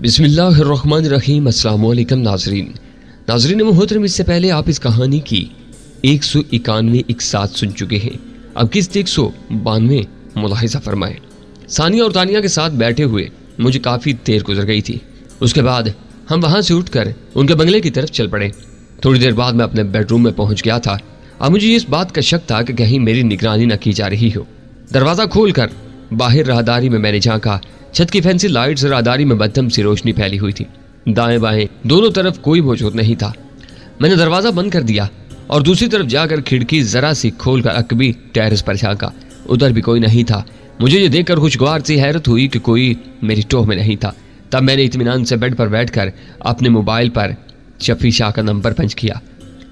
बिस्मिल्लाहिर्रहमानिर्रहीम। अस्सलाम वालेकुम नाजरीन मोहतरम, इससे पहले आप इस कहानी की 191 एक साथ सुन चुके हैं। अब किस्त 192 मुलाहिजा फरमाएं। सानिया और तानिया के साथ बैठे हुए मुझे काफ़ी देर गुजर गई थी। उसके बाद हम वहाँ से उठकर उनके बंगले की तरफ चल पड़े। थोड़ी देर बाद मैं अपने बेडरूम में पहुँच गया था। अब मुझे इस बात का शक था कि कहीं मेरी निगरानी न की जा रही हो। दरवाज़ा खोलकर बाहर राहदारी में मैंने झांका। छत की फैंसी लाइट से राहदारी में मध्यम सी रोशनी फैली हुई थी। दाएं बाएं दोनों तरफ कोई मौजूद नहीं था। मैंने दरवाज़ा बंद कर दिया और दूसरी तरफ जाकर खिड़की जरा सी खोलकर अकबी टेरेस पर झांका। उधर भी कोई नहीं था। मुझे ये देखकर खुशगवार सी हैरत हुई कि कोई मेरी टोह में नहीं था। तब मैंने इत्मीनान से बेड पर बैठकर अपने मोबाइल पर शफी शाह का नंबर पंच किया।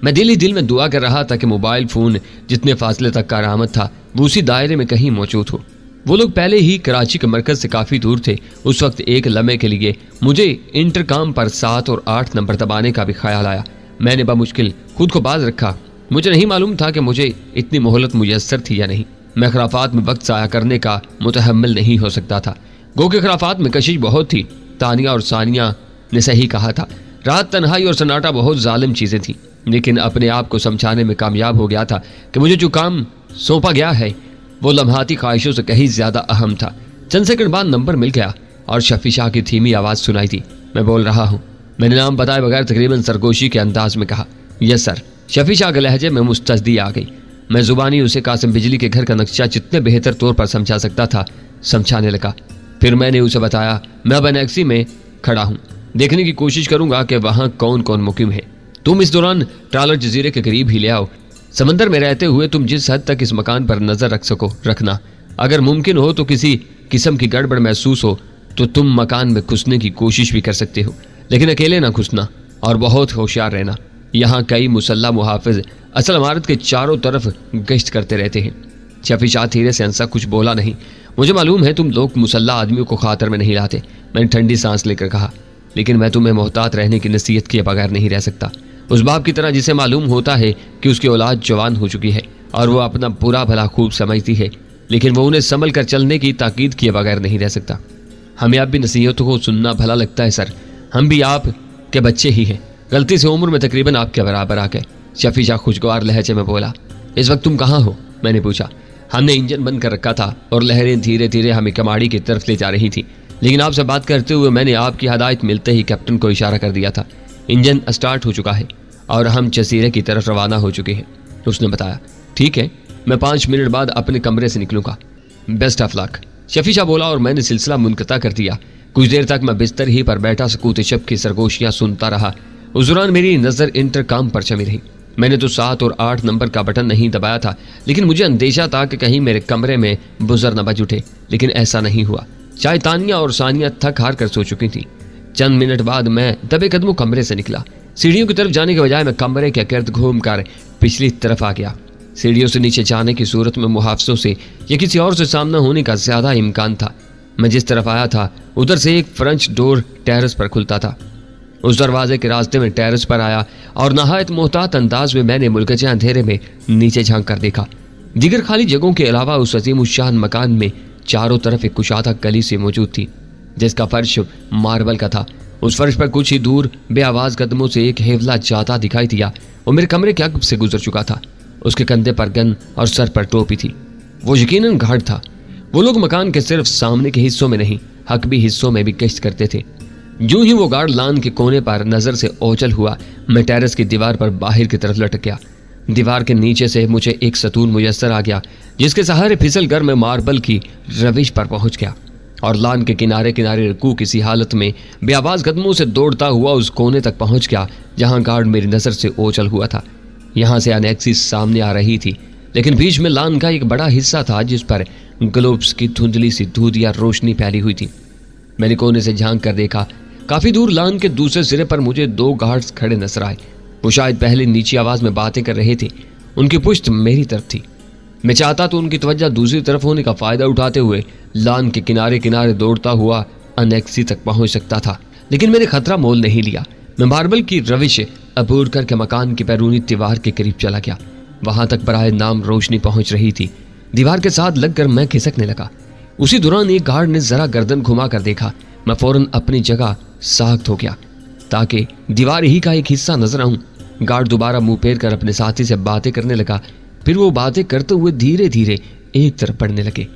मैं दिल ही दिल में दुआ कर रहा था कि मोबाइल फ़ोन जितने फासले तक का रामद था वो उसी दायरे में कहीं मौजूद हो। वो लोग पहले ही कराची के मरकज से काफ़ी दूर थे। उस वक्त एक लम्हे के लिए मुझे इंटरकॉम पर 7 और 8 नंबर दबाने का भी ख्याल आया। मैंने बामुश्किल खुद को बाज रखा। मुझे नहीं मालूम था कि मुझे इतनी मोहलत मुयस्सर थी या नहीं। मैं खराफात में वक्त ज़ाया करने का मुतहम्मिल नहीं हो सकता था। गो के खराफात में कशिश बहुत थी। तानिया और सानिया ने सही कहा था। रात, तन्हाई और सन्नाटा बहुत जालिम चीज़ें थीं। लेकिन अपने आप को समझाने में कामयाब हो गया था कि मुझे जो काम सौंपा गया है वो लम्हाती ख्वाहिशों से कहीं ज्यादा अहम था। चंद सेकंड बाद नंबर मिल गया और शफी शाह की धीमी आवाज़ सुनाई दी। मैं बोल रहा हूँ। मैंने नाम बताए बगैर तकरीबन सरगोशी के अंदाज में कहा, यस सर। शफी शाह के लहजे में मुस्तस्दी आ गई। मैं जुबानी उसे कासिम बिजली के घर का नक्शा जितने बेहतर तौर पर समझा सकता था समझाने लगा। फिर मैंने उसे बताया, मैं अब एनेक्सी में खड़ा हूँ। देखने की कोशिश करूंगा कि वहाँ कौन कौन मुकीम है। तुम इस दौरान ट्रालर जजीरे के करीब ही ले आओ। समंदर में रहते हुए तुम जिस हद तक इस मकान पर नजर रख सको रखना। अगर मुमकिन हो तो किसी किस्म की गड़बड़ महसूस हो तो तुम मकान में घुसने की कोशिश भी कर सकते हो, लेकिन अकेले ना घुसना और बहुत होशियार रहना। यहाँ कई मुसल्ला मुहाफिज असल इमारत के चारों तरफ गश्त करते रहते हैं। शफी शाह धीरे से हंसा, कुछ बोला नहीं। मुझे मालूम है तुम लोग मुसल्ला आदमियों को खातर में नहीं लाते। मैंने ठंडी सांस लेकर कहा, लेकिन मैं तुम्हें मोहतात रहने की नसीहत किए बगैर नहीं रह सकता। उस बाप की तरह जिसे मालूम होता है कि उसकी औलाद जवान हो चुकी है और वो अपना बुरा भला खूब समझती है, लेकिन वो उन्हें संभल कर चलने की ताकीद किए बगैर नहीं रह सकता। हमें अब भी नसीहतों को सुनना भला लगता है सर। हम भी आप के बच्चे ही हैं। गलती से उम्र में तकरीबन आपके बराबर आ गए। शफी शाह खुशगवार लहजे में बोला। इस वक्त तुम कहाँ हो? मैंने पूछा। हमने इंजन बंद कर रखा था और लहरें धीरे धीरे हमें कमाड़ी की तरफ ले जा रही थी, लेकिन आपसे बात करते हुए मैंने आपकी हदायत मिलते ही कैप्टन को इशारा कर दिया था। इंजन स्टार्ट हो चुका है और हम जजीरे की तरफ रवाना हो चुके हैं। उसने बताया, ठीक है, मैं 5 मिनट बाद अपने कमरे से निकलूंगा। Best of luck, Shafi Shah बोला और मैंने सिलसिला मुनक़ता कर दिया। कुछ देर तक मैं बिस्तर ही पर बैठा सकूत शब की सरगोशियाँ सुनता रहा। उस दौरान मेरी नज़र इंटरकॉम पर जमी रही। मैंने तो 7 और 8 नंबर का बटन नहीं दबाया था, लेकिन मुझे अंदेशा था कि कहीं मेरे कमरे में बुज़र न बज उठे, लेकिन ऐसा नहीं हुआ। शायद तानिया और सानिया थक हार कर सो चुकी थी। चंद मिनट बाद मैं दबे कदमों कमरे से निकला। सीढ़ियों की तरफ जाने के बजाय मैं कमरे के गिर्द घूमकर पिछली तरफ आ गया। सीढ़ियों से नीचे जाने की सूरत में मुहाफिजों से या किसी और से सामना होने का ज्यादा इम्कान था। मैं जिस तरफ आया था उधर से एक फ्रेंच डोर टेरेस पर खुलता था। उस दरवाजे के रास्ते में टेरेस पर आया और नहायत मोहतात अंदाज में मैंने मुल्कचे अंधेरे में नीचे झांक कर देखा। दीगर खाली जगहों के अलावा उस अजीम शान मकान में चारों तरफ एक कुशादा गली से मौजूद थी, जिसका फर्श मार्बल का था। उस फर्श पर कुछ ही दूर बेआवाज कदमों से एक हेवला जाता दिखाई दिया। वो मेरे कमरे के अगब से गुजर चुका था। उसके कंधे पर गन और सर पर टोपी थी। वो यकीनन गार्ड था। वो लोग मकान के सिर्फ सामने के हिस्सों में नहीं, हकबी हिस्सों में भी गश्त करते थे। यूं ही वो गार्ड लान के कोने पर नजर से ओझल हुआ मैं टेरेस की दीवार पर बाहर की तरफ लटक गया। दीवार के नीचे से मुझे एक सतून मुयस्सर आ गया, जिसके सहारे फिसल कर मैं मार्बल की रविश पर पहुंच गया और लान के किनारे किनारे रुकू किसी हालत में बेआवाज कदमों से दौड़ता हुआ उस कोने तक पहुंच गया जहां गार्ड मेरी नजर से ओझल हुआ था। यहां से एनेक्सी सामने आ रही थी, लेकिन बीच में लान का एक बड़ा हिस्सा था जिस पर ग्लोब्स की धुंधली सी धूधिया रोशनी फैली हुई थी। मैंने कोने से झांक कर देखा। काफी दूर लान के दूसरे सिरे पर मुझे 2 गार्ड्स खड़े नजर आए। वो शायद पहले नीची आवाज में बातें कर रहे थे। उनकी पुश्त मेरी तरफ थी। मैं चाहता तो उनकी तवज्जो दूसरी तरफ होने का फायदा उठाते हुए लान के किनारे किनारे दौड़ता हुआ अनेक्सी तक पहुंच सकता था, लेकिन मैंने खतरा मोल नहीं लिया। मैं मार्बल की रविश अबूर करके मकान की बैरूनी दीवार के करीब चला गया। वहां तक बराए नाम रोशनी पहुंच रही थी। दीवार के साथ लगकर मैं खिसकने लगा। उसी दौरान एक गार्ड ने जरा गर्दन घुमा कर देखा। मैं फौरन अपनी जगह सख्त हो गया ताकि दीवार ही का एक हिस्सा नजर आऊं। गार्ड दोबारा मुंह फेर कर अपने साथी से बातें करने लगा। फिर वो बातें करते हुए धीरे धीरे एक तरफ बढ़ने लगे।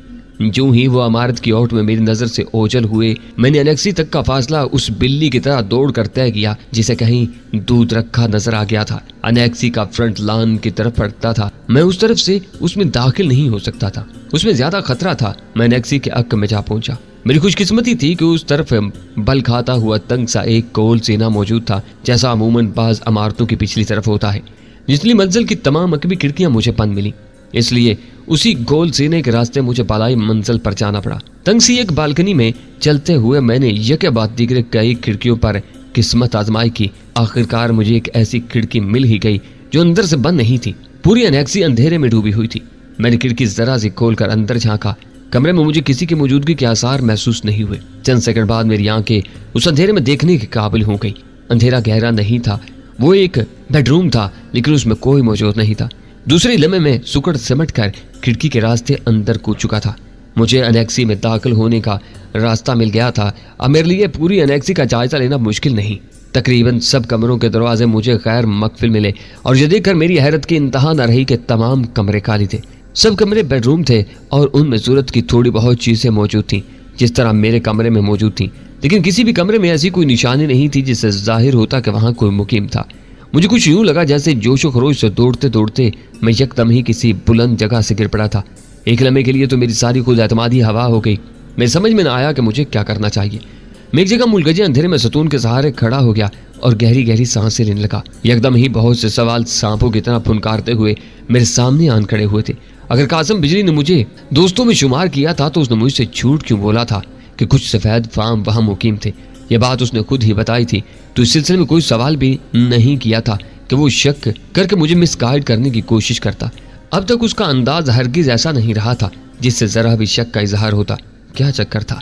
जो ही वो इमारत की ओट में मेरी नजर से ओझल हुए, मैंने अनेक्सी तक का फासला उस बिल्ली की तरह दौड़ कर तय किया जिसे कहीं दूध रखा नजर आ गया था। अनेक्सी का फ्रंट लान की तरफ पड़ता था। मैं उस तरफ से उसमें दाखिल नहीं हो सकता था, उसमें ज्यादा खतरा था। मैं अनेक्सी के हक में जा पहुंचा। मेरी खुशकिस्मती थी कि उस तरफ बल खाता हुआ तंग सा एक गोल सीना मौजूद था, जैसा अमूमन बाज इमारतों की पिछली तरफ होता है। निचली मंजिल की तमाम अकबी खिड़कियां मुझे बंद मिली, इसलिए उसी गोल सीने के रास्ते मुझे बालाई मंजिल पर जाना पड़ा। तंग सी एक बालकनी में चलते हुए मैंने यके बाद दीगरे कई खिड़कियों पर किस्मत आजमाई की। आखिरकार मुझे एक ऐसी खिड़की मिल ही गई जो अंदर से बंद नहीं थी। पूरी अनेक्सी अंधेरे में डूबी हुई थी। मैंने खिड़की जरा सी खोलकर अंदर झांका। कमरे में मुझे किसी की मौजूदगी के आसार महसूस नहीं हुए। चंद सेकंड बाद मेरी आंखें उस अंधेरे में देखने के काबिल हो गई। अंधेरा गहरा नहीं था, वो एक बेडरूम था, लेकिन उसमें कोई मौजूद नहीं था। दूसरे लम्हे में सुकड़ सिमट कर खिड़की के रास्ते अंदर कूद चुका था। मुझे अनेक्सी में दाखिल होने का रास्ता मिल गया था। अब मेरे लिए पूरी अनेक्सी का जायजा लेना मुश्किल नहीं। तकरीबन सब कमरों के दरवाजे मुझे गैर मकफिल मिले और ये देखकर मेरी हैरत की इंतहा न रही कि तमाम कमरे खाली थे। सब कमरे बेडरूम थे और उनमें जरूरत की थोड़ी बहुत चीजें मौजूद थीं, जिस तरह मेरे कमरे में मौजूद थीं। लेकिन किसी भी कमरे में ऐसी कोई निशानी नहीं थी जिससे जाहिर होता कि वहां कोई मुकीम था। मुझे कुछ यूं लगा जैसे जोशो खरोश से दौड़ते दौड़ते मैं यकदम ही किसी बुलंद जगह से गिर पड़ा था। एक लम्हे के लिए तो मेरी सारी खुद एतमादी हवा हो गई। मेरे समझ में न आया कि मुझे क्या करना चाहिए। मैं एक जगह मुलगजे अंधेरे में सतून के सहारे खड़ा हो गया और गहरी गहरी सांसें लेने लगा। यकदम ही बहुत से सवाल सांपों की तरह फुनकारते हुए मेरे सामने आन खड़े हुए थे। अगर कासिम बिजली ने मुझे दोस्तों में शुमार किया था तो उसने मुझसे झूठ क्यों बोला था कि कुछ सफेद फार्म वहां मुकीम थे। यह बात उसने खुद ही बताई थी, तो इस सिलसिले में कोई सवाल भी नहीं किया था कि वो शक करके मुझे मिसगाइड करने की कोशिश करता। अब तक उसका अंदाज हरगिज ऐसा नहीं रहा था जिससे जरा भी शक का इजहार होता। क्या चक्कर था?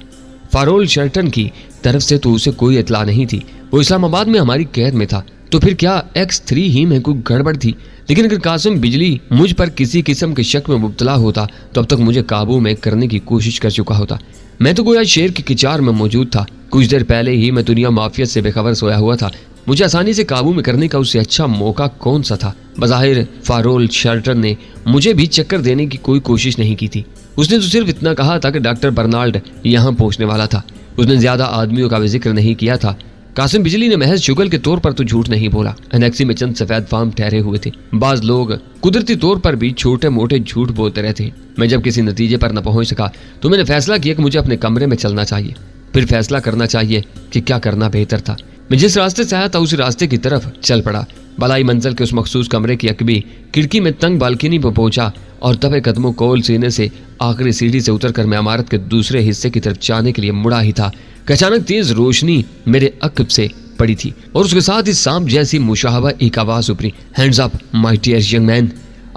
फारोल शर्टन की तरफ से तो उसे कोई इतला नहीं थी। वो इस्लामाबाद में हमारी कैद में था, तो फिर क्या X3 ही में कोई गड़बड़ थी? लेकिन अगर कासिम बिजली मुझ पर किसी किस्म के शक में मुब्तला होता तो अब तक मुझे काबू में करने की कोशिश कर चुका होता। मैं तो गोया शेर की किचार में मौजूद था। कुछ देर पहले ही मैं दुनिया माफियत से बेखबर सोया हुआ था। मुझे आसानी से काबू में करने का उससे अच्छा मौका कौन सा था? बज़ाहिर फारोल शर्टन ने मुझे भी चक्कर देने की कोई कोशिश नहीं की थी। उसने तो सिर्फ इतना कहा था कि डॉक्टर बर्नाल्ड यहाँ पहुँचने वाला था। उसने ज्यादा आदमियों का भी जिक्र नहीं किया था। कासिम बिजली ने महज शुगल के तौर पर तो झूठ नहीं बोला। अनेक्सी में चंद सफेद फार्म ठहरे हुए थे। बाज लोग कुदरती तौर पर भी छोटे मोटे झूठ बोलते रहते। मैं जब किसी नतीजे पर न पहुंच सका तो मैंने फैसला किया कि मुझे अपने कमरे में चलना चाहिए। फिर फैसला करना चाहिए कि क्या करना बेहतर था। मैं जिस रास्ते से आया था उसी रास्ते की तरफ चल पड़ा। बलाई मंजिल के उस मखसूस कमरे की अकबी खिड़की में तंग बालकनी पर पहुंचा और दबे कदमों कोल सीने से आखिरी सीढ़ी से उतरकर मैं इमारत के दूसरे हिस्से की तरफ जाने के लिए मुड़ा ही था कि अचानक तेज रोशनी मेरे अक्ब से पड़ी थी और उसके साथ ही सांप जैसी मुशाहबा एक आवाज उभरी, hands up my dear young man.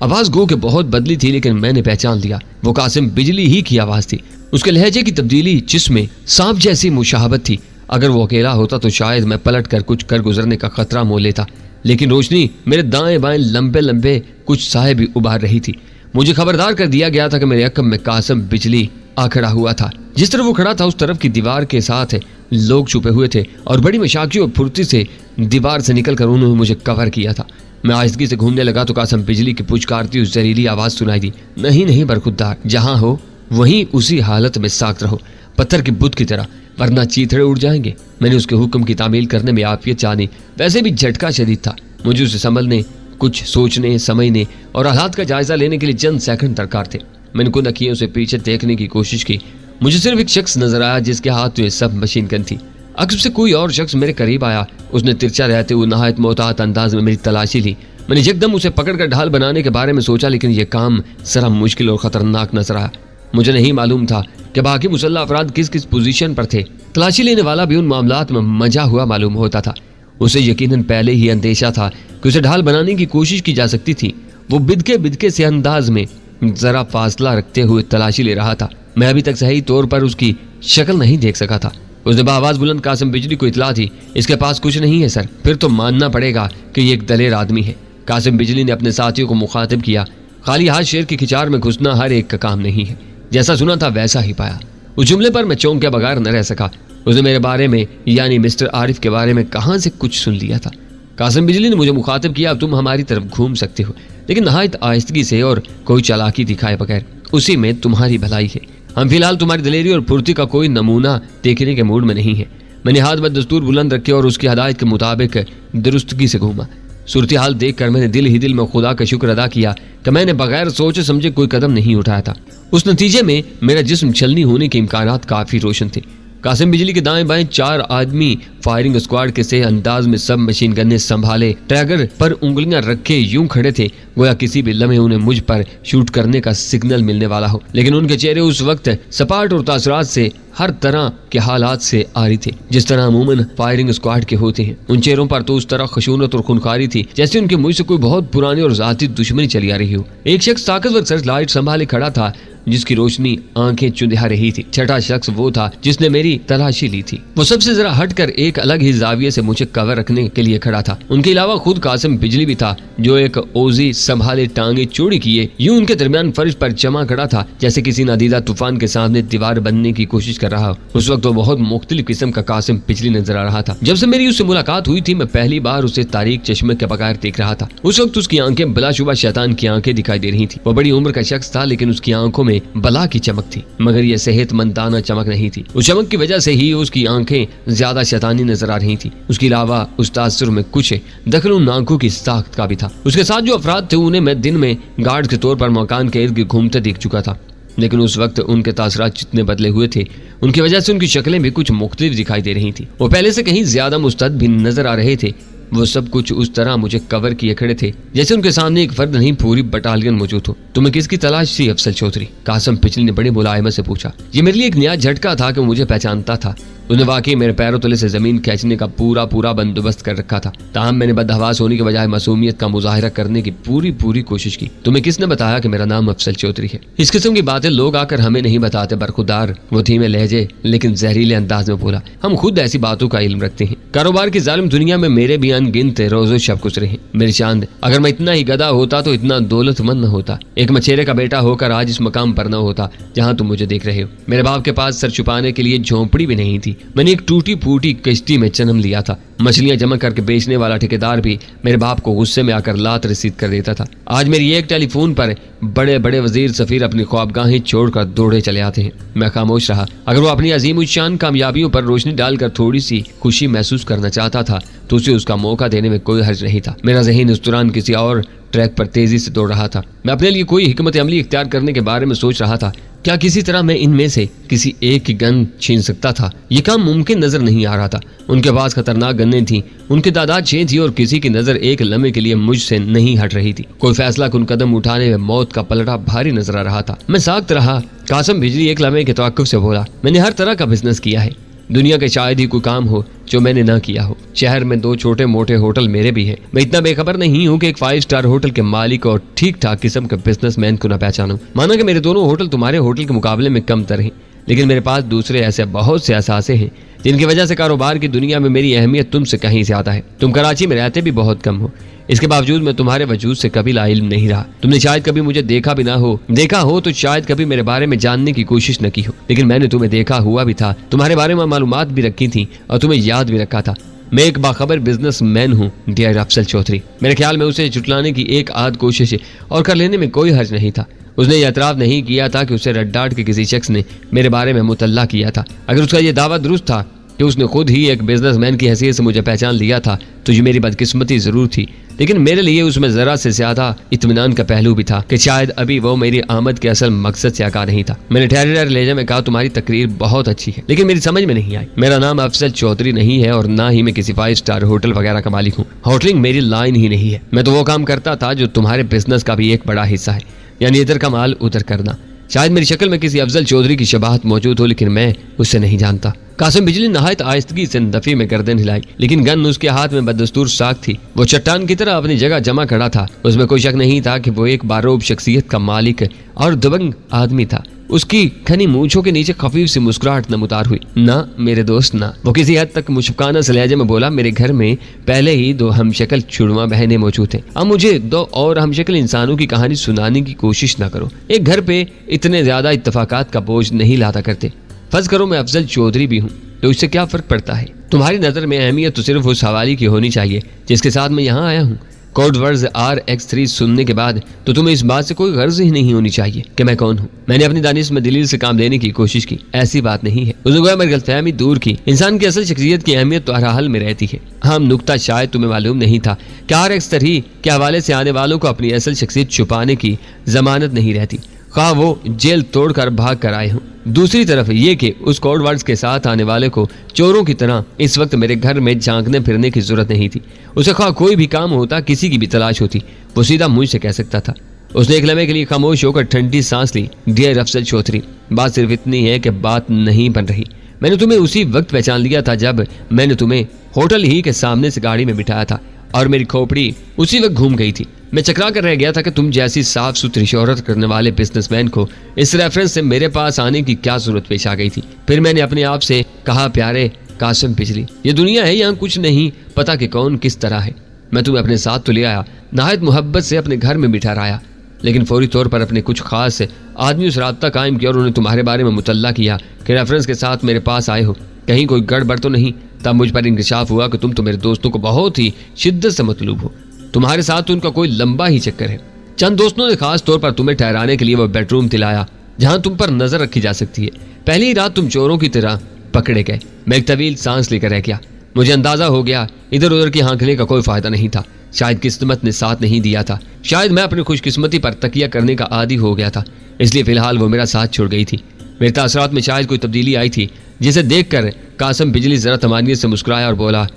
आवाज गो के बहुत बदली थी, लेकिन मैंने पहचान लिया वो कासिम बिजली ही की आवाज थी। उसके लहजे की तब्दीली जिसमें सांप जैसी मुशाहबत थी। अगर वो अकेला होता तो शायद मैं पलट कर कुछ कर गुजरने का खतरा मोल लेता, लेकिन रोशनी मेरे दाएं बाएं लंबे लंबे कुछ साए भी उभार रही थी। मुझे खबरदार कर दिया गया था कि मेरे अक्ब में कासिम बिजली आ खड़ा हुआ था। जिस तरफ वो खड़ा था उस तरफ की दीवार के साथ लोग छुपे हुए थे और बड़ी मशाकी और फुर्ती से दीवार से निकलकर उन्होंने मुझे कवर किया था। मैं आहिस्तगी से घूमने लगा तो कासिम बिजली की पुचकारती उस जहरीली आवाज सुनाई दी, नहीं बरखुद्दार, जहां हो वहीं उसी हालत में साख्त रहो, पत्थर के बुत की तरह, वरना चीथड़े उड़ जाएंगे। मैंने उसके हुक्म की तामील करने में आफियत चाहनी। वैसे भी झटका शदीद था। मुझे उसे संभलने, कुछ सोचने, समझने और हालात का जायजा लेने के लिए चंद सेकंड दरकार थे। मैंने खुद अखियों से पीछे देखने की कोशिश की। मुझे सिर्फ एक शख्स नजर आया जिसके हाथ में सब मशीन गन थी। अक्सर से कोई और शख्स मेरे करीब आया। उसने तिरछा रहते हुए नहायत मोहतात अंदाज में मेरी तलाशी ली। मैंने एकदम उसे पकड़कर ढाल बनाने के बारे में सोचा, लेकिन यह काम जरा मुश्किल और खतरनाक नजर आया। मुझे नहीं मालूम था कि बाकी मुसल्लह अफराद किस किस पोजीशन पर थे। तलाशी लेने वाला भी उन मामलात में मजा हुआ मालूम होता था। उसे यकीनन पहले ही अंदेशा था कि उसे ढाल बनाने की कोशिश की जा सकती थी। वो बिदके से अंदाज में जरा फासला रखते हुए तलाशी ले रहा था। मैं अभी तक सही तौर पर उसकी शक्ल नहीं देख सका था। उसने बावाज बुलंद कासिम बिजली को इतला दी, इसके पास कुछ नहीं है सर। फिर तो मानना पड़ेगा कि ये एक दलेर आदमी है। कासिम बिजली ने अपने साथियों को मुखातिब किया, खाली हाथ शेर की खिचार में घुसना हर एक का काम नहीं है। जैसा सुना था वैसा ही पाया। उस जुमले पर मैं चौंक के बगैर न रह सका। उसने मेरे बारे में यानी मिस्टर आरिफ के बारे में कहां से कुछ सुन लिया था। कासिम बिजली ने मुझे मुखातिब किया, अब तुम हमारी तरफ घूम सकते हो, लेकिन नहायत आहिस्तगी से और कोई चालाकी दिखाए बगैर। उसी में तुम्हारी भलाई है। हम फिलहाल तुम्हारी दलेरी और फुर्ती का कोई नमूना देखने के मूड में नहीं है। मैंने हाथ बदस्तूर बुलंद रखे और उसकी हदायत के मुताबिक दुरुस्तगी से घूमा। सूरत हाल देखकर मैंने दिल ही दिल में खुदा का शुक्र अदा किया कि मैंने बगैर सोचे समझे कोई कदम नहीं उठाया था। उस नतीजे में मेरा जिस्म छलनी होने के इम्कानात काफी रोशन थे। कासिम बिजली के दाएं बाएं 4 आदमी फायरिंग स्क्वाड के से अंदाज में सब मशीन गन्ने संभाले ट्रैगर पर उंगलियां रखे यूं खड़े थे गोया किसी भी लम्हे उन्हें मुझ पर शूट करने का सिग्नल मिलने वाला हो। लेकिन उनके चेहरे उस वक्त सपाट और तासरात से हर तरह के हालात से आ रही थे जिस तरह अमूमन फायरिंग स्क्वाड के होते हैं। उन चेहरों पर तो उस तरह खशूनत और खुनखारी थी जैसे उनके मुझ से कोई बहुत पुरानी और जाती दुश्मनी चली आ रही हो। एक शख्स ताकतवर सर्च लाइट संभाले खड़ा था जिसकी रोशनी आंखें चुंधिया रही थी। छठा शख्स वो था जिसने मेरी तलाशी ली थी। वो सबसे जरा हटकर एक अलग ही जाविये से मुझे कवर रखने के लिए खड़ा था। उनके अलावा खुद कासिम बिजली भी था जो एक ओजी संभाले टांगे चौड़ी किए यूं उनके दरमियान फर्श पर जमा खड़ा था जैसे किसी नादीदा तूफान के सामने दीवार बनने की कोशिश कर रहा हो। उस वक्त वो बहुत मुख्तलिफ किस्म का कासिम बिजली नजर आ रहा था। जब से मेरी उससे मुलाकात हुई थी मैं पहली बार उसे तारीक चश्मे के बगैर देख रहा था। उस वक्त उसकी आंखें बिलाशुबा शैतान की आंखें दिखाई दे रही थी। वो बड़ी उम्र का शख्स था लेकिन उसकी आंखों में बला की चमक थी, मगर यह सेहतमंदाना चमक नहीं थी। उस चमक की वजह से ही उसकी आंखें ज्यादा शैतानी नजर आ रही थी। उसके अलावा उस तासुर में कुछ दखल नाकों की साख्त का भी था। उसके साथ जो अफराद थे उन्हें मैं दिन में गार्ड के तौर पर मकान के इर्द गिर्द घूमते देख चुका था, लेकिन उस वक्त उनके तासरात जितने बदले हुए थे उनकी वजह से उनकी शक्लें भी कुछ मुख्तलिफ दिखाई दे रही थी। वो पहले से कहीं ज्यादा मुस्तद भी नजर आ रहे थे। वो सब कुछ उस तरह मुझे कवर किए खड़े थे जैसे उनके सामने एक फर्द नहीं पूरी बटालियन मौजूद हो। तुम्हें किसकी तलाश थी अफसल चौधरी? कासिम बिजली ने बड़ी मुलायमत से पूछा। ये मेरे लिए एक नया झटका था कि वो मुझे पहचानता था। उसने वाकई मेरे पैरों तले से जमीन खींचने का पूरा बंदोबस्त कर रखा था। ताहम मैंने बदहवास होने के बजाय मासूमियत का मुजाहिरा करने की पूरी कोशिश की। तुम्हें किसने बताया कि मेरा नाम अफसल चौधरी है? इस किस्म की बातें लोग आकर हमें नहीं बताते बरखुदार। वो धीमे लहजे लेकिन जहरीले अंदाज में बोला। हम खुद ऐसी बातों का इल्म रखते हैं। कारोबार की जालिम दुनिया में मेरे भी अनगिनत रोजो शब गुजरे हैं। मेरी चांद, अगर मैं इतना ही गधा होता तो इतना दौलतमंद न होता। एक मछेरे का बेटा होकर आज इस मकाम पर न होता जहाँ तुम मुझे देख रहे हो। मेरे बाप के पास सर छुपाने के लिए झोंपड़ी भी नहीं थी। मैंने एक टूटी फूटी कश्ती में जन्म लिया था। मछलियां जमा करके बेचने वाला ठेकेदार भी मेरे बाप को गुस्से में आकर लात रसीद कर देता था। आज मेरी एक टेलीफोन पर बड़े बड़े वजीर सफीर अपनी ख्वाबगाहें छोड़कर दौड़े चले आते हैं। मैं खामोश रहा। अगर वो अपनी अजीमुशान कामयाबियों पर रोशनी डालकर थोड़ी सी खुशी महसूस करना चाहता था तो उसे उसका मौका देने में कोई हर्ज नहीं था। मेरा ज़हन उस दौरान किसी और ट्रैक पर तेजी से दौड़ रहा था। मैं अपने लिए कोई हिकमत अमली इख्तियार करने के बारे में सोच रहा था। क्या किसी तरह मैं इनमें से किसी एक की गन छीन सकता था? ये काम मुमकिन नजर नहीं आ रहा था। उनके पास खतरनाक गन्ने थी, उनकी तादाद 6 थी और किसी की नजर एक लम्हे के लिए मुझसे नहीं हट रही थी। कोई फैसला कुन कदम उठाने में मौत का पलड़ा भारी नजर आ रहा था। मैं साख्त रहा। कासिम बिजली एक लम्हे के तवक्कुफ से बोला। मैंने हर तरह का बिजनेस किया है। दुनिया के शायद ही कोई काम हो जो मैंने ना किया हो। शहर में 2 छोटे मोटे होटल मेरे भी हैं। मैं इतना बेखबर नहीं हूँ कि एक 5 स्टार होटल के मालिक और ठीक ठाक किस्म के बिजनेसमैन को ना पहचानूं। माना कि मेरे दोनों होटल तुम्हारे होटल के मुकाबले में कम तर हैं, लेकिन मेरे पास दूसरे ऐसे बहुत से असासे हैं जिनकी वजह से कारोबार की दुनिया में मेरी अहमियत तुमसे कहीं ज्यादा है। तुम कराची में रहते भी बहुत कम हो, इसके बावजूद मैं तुम्हारे वजूद से कभी लाइल्म नहीं रहा। तुमने शायद कभी मुझे देखा भी ना हो, देखा हो तो शायद कभी मेरे बारे में जानने की कोशिश न की हो, लेकिन मैंने तुम्हें देखा हुआ भी था, तुम्हारे बारे में मालूमात भी रखी थी और तुम्हें याद भी रखा था। मैं एक बाखबर बिजनेसमैन हूँ डियर अफसल चौधरी। मेरे ख्याल में उसे जुटलाने की एक आध कोशिश और कर लेने में कोई हर्ज नहीं था। उसने ये एतराफ़ नहीं किया था कि उसे रड्डाट के किसी शख्स ने मेरे बारे में मुतल्ला किया था। अगर उसका ये दावा दुरुस्त था कि उसने खुद ही एक बिजनेसमैन की हैसियत से मुझे पहचान लिया था तो ये मेरी बदकिस्मती जरूर थी, लेकिन मेरे लिए उसमें जरा से ज्यादा इत्मीनान का पहलू भी था कि शायद अभी वो मेरी आमद के असल मकसद से आगाह नहीं था। मैंने ठहरे लहजे में कहा, तुम्हारी तकरीर बहुत अच्छी है, लेकिन मेरी समझ में नहीं आई। मेरा नाम अफसल चौधरी नहीं है और ना ही मैं किसी 5 स्टार होटल वगैरह का मालिक हूँ। होटलिंग मेरी लाइन ही नहीं है। मैं तो वो काम करता था जो तुम्हारे बिजनेस का भी एक बड़ा हिस्सा है, यानी इधर का माल उधर करना। शायद मेरी शक्ल में किसी अफजल चौधरी की शबाहत मौजूद हो, लेकिन मैं उससे नहीं जानता। कासिम बिजली नहायत आहिस्तगी से दफे में गर्दन हिलाई, लेकिन गन उसके हाथ में बदस्तूर साख थी। वो चट्टान की तरह अपनी जगह जमा खड़ा था। उसमें कोई शक नहीं था कि वो एक बारोब शख्सियत का मालिक और दबंग आदमी था। उसकी घनी मूंछों के नीचे खफीफ सी मुस्कुराहट नमूदार हुई। ना मेरे दोस्त ना, वो किसी हद तक मुशफकाना से लहजे में बोला, मेरे घर में पहले ही 2 हमशक्ल छुड़वा बहनें मौजूद हैं। अब मुझे 2 और हमशक्ल इंसानों की कहानी सुनाने की कोशिश ना करो। एक घर पे इतने ज्यादा इत्तफाकात का बोझ नहीं लाता करते। फर्ज करो मैं अफजल चौधरी भी हूँ, तो इससे क्या फर्क पड़ता है? तुम्हारी नजर में अहमियत तो सिर्फ उस हवाली की होनी चाहिए जिसके साथ मैं यहाँ आया हूँ। कोड वर्ड्स RX3 सुनने के बाद तो तुम्हें इस बात से कोई गर्ज ही नहीं होनी चाहिए कि मैं कौन हूँ। मैंने अपनी दानिश में दलील से काम लेने की कोशिश की, ऐसी बात नहीं है। उसने गोया मेरी गलतफहमी दूर की। इंसान की असल शख्सियत की अहमियत तो हर हाल में रहती है। हम नुक्ता शायद तुम्हें मालूम नहीं था कि RX3 के हवाले से आने वालों को अपनी असल शख्सियत छुपाने की जमानत नहीं रहती, खा वो जेल तोड़कर भाग कर आए हों। दूसरी तरफ ये कि उस कोड वर्ड्स के साथ आने वाले को चोरों की तरह इस वक्त मेरे घर में झांकने फिरने की जरूरत नहीं थी। उसे खा कोई भी काम होता, किसी की भी तलाश होती, वो सीधा मुझसे कह सकता था। उसने एक लम्हे के लिए खामोश होकर ठंडी सांस ली। डियर अफसर चौधरी, बात सिर्फ इतनी है कि बात नहीं बन रही। मैंने तुम्हें उसी वक्त पहचान लिया था जब मैंने तुम्हें होटल ही के सामने से गाड़ी में बिठाया था और मेरी खोपड़ी उसी वक्त घूम गई थी। मैं चकरा कर रह गया था कि तुम जैसी साफ सुथरी शोहरत करने वाले बिजनेसमैन को इस रेफरेंस से मेरे पास आने की क्या जरूरत पेश आ गई थी। फिर मैंने अपने आप से कहा, प्यारे कासिम बिजली, ये दुनिया है, यहाँ कुछ नहीं पता कि कौन किस तरह है। मैं तुम्हें अपने साथ तो ले आया, नहायत मोहब्बत से अपने घर में बिठा रहा, लेकिन फौरी तौर पर अपने कुछ खास आदमियों से राब्ता कायम किया और उन्हें तुम्हारे बारे में मुतल्ला किया कि रेफरेंस के साथ मेरे पास आए हो, कहीं कोई गड़बड़ तो नहीं। तब मुझ पर इंकशाफ हुआ कि तुम तो मेरे दोस्तों को बहुत ही शिद्दत से मतलूब हो। तुम्हारे साथ तो उनका कोई लंबा ही चक्कर है। चंद दोस्तों ने खास तौर पर तुम्हें ठहराने के लिए वो बेडरूम दिलाया जहां तुम पर नजर रखी जा सकती है। पहली रात तुम चोरों की तरह पकड़े गए। मैं एक तवील सांस लेकर रह गया। मुझे अंदाजा हो गया इधर उधर की हाँकने का कोई फायदा नहीं था। शायद किस्मत ने साथ नहीं दिया था, शायद मैं अपनी खुशकिस्मती पर तकिया करने का आदी हो गया था, इसलिए फिलहाल वो मेरा साथ छोड़ गई थी। मेरे तासरात में शायद कोई तब्दीली आई थी, जिसे देखकर कासिम बिजली जरा तमानियत से मुस्कुराया और बोला,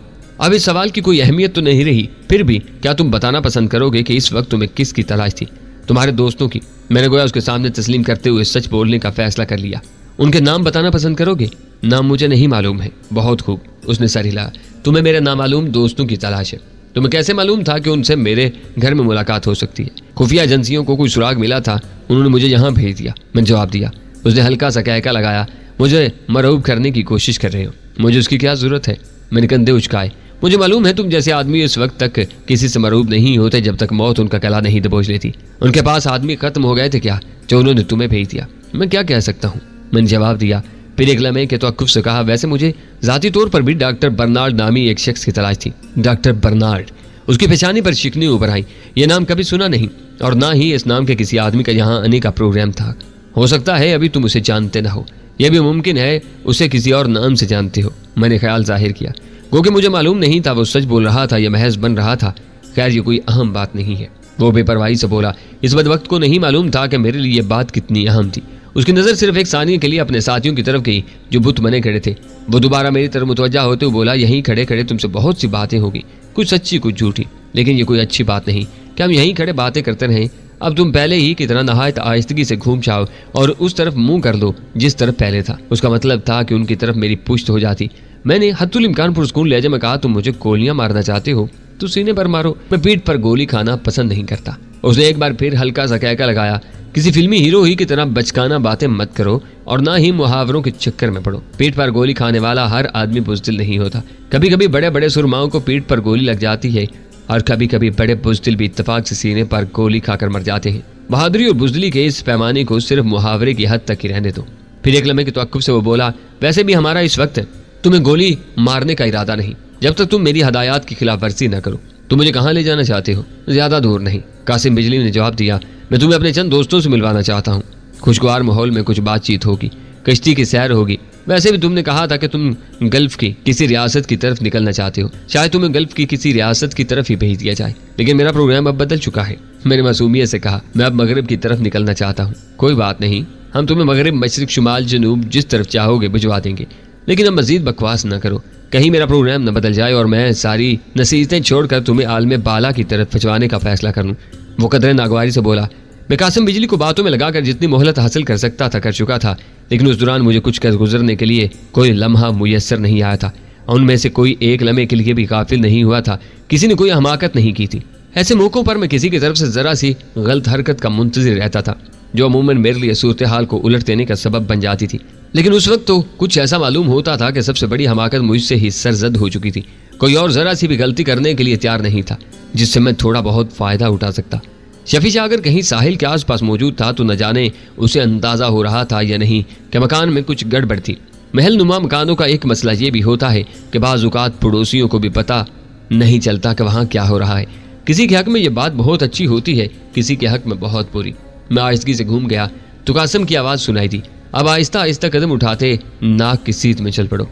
अब इस सवाल की कोई अहमियत तो नहीं रही, फिर भी क्या तुम बताना पसंद करोगे कि इस वक्त तुम्हें किसकी तलाश थी? तुम्हारे दोस्तों की। मैंने गोया उसके सामने तस्लीम करते हुए सच बोलने का फैसला कर लिया। उनके नाम बताना पसंद करोगे? नाम मुझे नहीं मालूम है। बहुत खूब, उसने सर हिलाया। तुम्हें मेरे नामालूम दोस्तों की तलाश है। तुम्हें कैसे मालूम था कि उनसे मेरे घर में मुलाकात हो सकती है? खुफिया एजेंसियों को कोई सुराग मिला था, उन्होंने मुझे यहाँ भेज दिया। मैंने जवाब दिया। उसने हल्का सा कहका लगाया, मुझे मरऊब करने की कोशिश कर रहे हो। मुझे उसकी क्या जरूरत है? मैंने कंधे उचकाए। मुझे मालूम है तुम जैसे आदमी इस वक्त तक किसी से मरऊब नहीं होते जब तक मौत उनका गला नहीं दबोच लेती। उनके पास आदमी खत्म हो गए थे क्या जो उन्होंने तुम्हें भेज दिया? मैं क्या कह सकता हूँ, मैंने जवाब दिया। फिर एक लम्हे के तवक्कुफ से कहा, वैसे मुझे जाती तौर पर भी डॉक्टर बर्नार्ड नामी एक शख्स की तलाश थी। Doctor Bernard? उसकी पहचानी पर शिकनी उभर आई। ये नाम कभी सुना नहीं और ना ही इस नाम के किसी आदमी का यहाँ आने का प्रोग्राम था। हो सकता है अभी तुम उसे जानते ना हो, यह भी मुमकिन है उसे किसी और नाम से जानते हो। मैंने ख्याल जाहिर किया, क्योंकि मुझे मालूम नहीं था वो सच बोल रहा था या महज बन रहा था। खैर ये कोई अहम बात नहीं है। वो बेपरवाही से बोला, इस बदवक्त को नहीं मालूम था कि मेरे लिए ये बात कितनी अहम थी। उसकी नज़र सिर्फ एक सानिये के लिए अपने साथियों की तरफ गई जो बुत बने खड़े थे। वो दोबारा मेरी तरफ मुतवज्जा होते हुए बोला, यहीं खड़े खड़े तुमसे बहुत सी बातें होगी, कुछ सच्ची कुछ झूठी, लेकिन ये कोई अच्छी बात नहीं कि हम यहीं खड़े बातें करते रहें। अब तुम पहले ही की तरह नहायत आहिस्तगी से घूम जाओ और उस तरफ मुंह कर दो जिस तरफ पहले था। उसका मतलब था कि उनकी तरफ मेरी पुश्त हो जाती। मैंने हत्तुल इम्कान पुरस्कून लहजे में कहा, तुम मुझे गोलियां मारना चाहते हो तो सीने पर मारो, मैं पीठ पर गोली खाना पसंद नहीं करता। उसने एक बार फिर हल्का सा कहका लगाया, किसी फिल्मी हीरो ही की तरह बचकाना बातें मत करो और ना ही मुहावरों के चक्कर में पड़ो। पीठ पर गोली खाने वाला हर आदमी बुज़दिल नहीं होता। कभी कभी बड़े बड़े सुरमाओं को पीठ पर गोली लग जाती है और कभी कभी बड़े बुज़दिल भी इत्तेफाक से सीने पर गोली खाकर मर जाते हैं। बहादुरी और बुज़दिली के इस पैमाने को सिर्फ मुहावरे की हद तक ही रहने दो। फिर एक लम्हे के तवक्कुफ से वो बोला, वैसे भी हमारा इस वक्त तुम्हें गोली मारने का इरादा नहीं, जब तक तुम मेरी हदायत की खिलाफ वर्जी न करो। तुम मुझे कहाँ ले जाना चाहते हो? ज्यादा दूर नहीं, कासिम बिजली ने जवाब दिया। मैं तुम्हें अपने चंद दोस्तों से मिलवाना चाहता हूँ। खुशगवार माहौल में कुछ बातचीत होगी, कश्ती की सैर होगी। वैसे भी तुमने कहा था कि तुम गल्फ की किसी रियासत की तरफ निकलना चाहते हो, शायद तुम्हें गल्फ की किसी रियासत की तरफ ही भेज दिया जाए। लेकिन मेरा प्रोग्राम अब बदल चुका है। मैंने मासूमियत से कहा, मैं अब मगरब की तरफ निकलना चाहता हूँ। कोई बात नहीं, हम तुम्हें मगरब, मशरिक, शुमाल, जनूब जिस तरफ चाहोगे भिजवा देंगे, लेकिन अब मजीद बकवास न करो, कहीं मेरा प्रोग्राम न बदल जाए और मैं सारी नसीहतें छोड़कर तुम्हें आलम बाला की तरफ भिजवाने का फैसला कर लूँ। वो कदरे नागवारी से बोला, मैं कासिम बिजली को बातों में लगाकर जितनी मोहलत हासिल कर सकता था कर चुका था, लेकिन उस दौरान मुझे कुछ कर गुजरने के लिए कोई लम्हा मुयस्सर नहीं आया था। उनमें से कोई एक लम्हे के लिए भी काफिल नहीं हुआ था। किसी ने कोई हमाकत नहीं की थी। ऐसे मौकों पर मैं किसी की तरफ से जरा सी गलत हरकत का मुंतजिर रहता था जो अमूमन मेरे लिए सूरत हाल को उलट देने का सबब बन जाती थी। लेकिन उस वक्त तो कुछ ऐसा मालूम होता था कि सबसे बड़ी हमाकत मुझसे ही सरजद हो चुकी थी। कोई और जरा सी भी गलती करने के लिए तैयार नहीं था जिससे मैं थोड़ा बहुत फायदा उठा सकता। शफी शाह अगर कहीं साहिल के आसपास मौजूद था तो न जाने उसे अंदाजा हो रहा था या नहीं कि मकान में कुछ गड़बड़ थी। महल नुमा मकानों का एक मसला ये भी होता है कि बाज़ औक़ात पड़ोसियों को भी पता नहीं चलता कि वहाँ क्या हो रहा है। किसी के हक में ये बात बहुत अच्छी होती है, किसी के हक में बहुत बुरी। मैं आहिस्तगी से घूम गया तो कासिम की आवाज़ सुनाई दी, अब आहिस्ता आहिस्ता कदम उठाते नाक की सीध में चल पड़ो।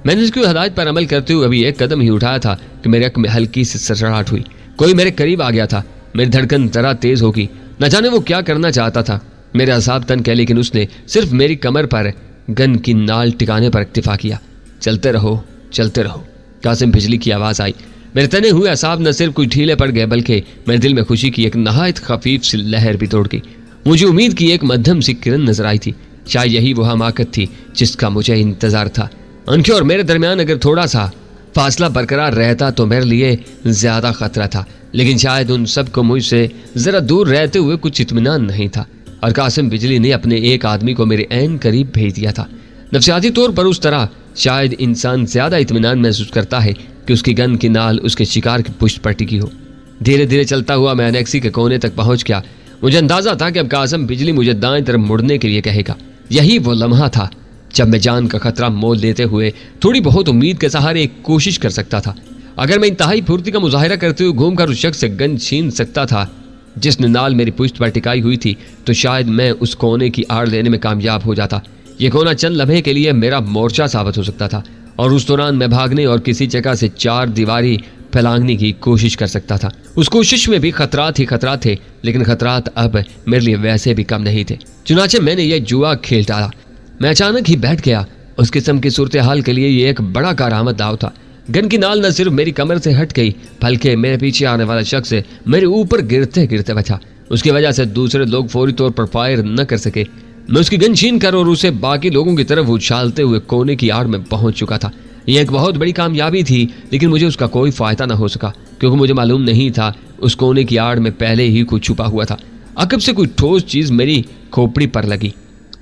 मैंने उसकी हदायत पर अमल करते हुए अभी एक कदम ही उठाया था कि मेरे हक में हल्की सी सरसराहट हुई। कोई मेरे करीब आ गया था। मेरी धड़कन जरा तेज होगी। न जाने वो क्या करना चाहता था। मेरे असाब तन के, लेकिन उसने सिर्फ मेरी कमर पर गन की नाल टिकाने पर इक्तिफा किया। चलते रहो, चलते रहो। कासिम बिजली की आवाज़ आई। मेरे तने हुए असाब न सिर्फ कुछ ढीले पड़ गए, बल्कि मेरे दिल में खुशी की एक नहायत खफीफ सी लहर भी तोड़ गई। मुझे उम्मीद की एक मध्यम सी किरण नजर आई थी। शायद यही वो हमाकत थी जिसका मुझे इंतजार था। उनके और मेरे दरमियान अगर थोड़ा सा फासला बरकरार रहता तो मेरे लिए ज्यादा खतरा था, लेकिन शायद उन सबको मुझसे जरा दूर रहते हुए कुछ इत्मीनान नहीं था। और कासिम बिजली ने अपने एक आदमी को मेरे ऐन करीब भेज दिया था। नफसियाती तौर पर उस तरह शायद इंसान ज्यादा इत्मीनान महसूस करता है कि उसकी गन की नाल उसके शिकार की पुष्ट पर टिकी हो। धीरे धीरे चलता हुआ मैं अनेक्सी के कोने तक पहुंच गया। मुझे अंदाजा था कि अब कासिम बिजली मुझे दाएं तरफ मुड़ने के लिए कहेगा। यही वो लम्हा था जब मैं जान का खतरा मोल लेते हुए थोड़ी बहुत उम्मीद के सहारे एक कोशिश कर सकता था। अगर मैं इंतहाई फुर्ती का मुजाहिरा करते हुए घूमकर उस शख्स से गन छीन सकता था जिसने नाल मेरी पुश्त पर टिकाई हुई थी, तो शायद मैं उस कोने की आड़ लेने में कामयाब हो जाता। ये कोना चंद लम्हे के लिए मेरा मोर्चा साबित हो सकता था और उस दौरान मैं भागने और किसी जगह से चार दीवारी फैलांगने की कोशिश कर सकता था। उस कोशिश में भी खतरात ही खतरात थे, लेकिन खतरात अब मेरे लिए वैसे भी कम नहीं थे। चुनाचे मैंने यह जुआ खेल डाला। मैं अचानक ही बैठ गया। उस किस्म की सूरत हाल के लिए ये एक बड़ा कारआमद दाव था। गन की नाल न सिर्फ मेरी कमर से हट गई, बल्कि मेरे पीछे आने वाला शख्स मेरे ऊपर गिरते गिरते बचा। उसकी वजह से दूसरे लोग फौरी तौर पर फायर न कर सके। मैं उसकी गन छीन कर और उसे बाकी लोगों की तरफ उछालते हुए कोने की आड़ में पहुंच चुका था। यह एक बहुत बड़ी कामयाबी थी, लेकिन मुझे उसका कोई फायदा न हो सका, क्योंकि मुझे मालूम नहीं था उस कोने की आड़ में पहले ही कुछ छुपा हुआ था। अकब से कोई ठोस चीज मेरी खोपड़ी पर लगी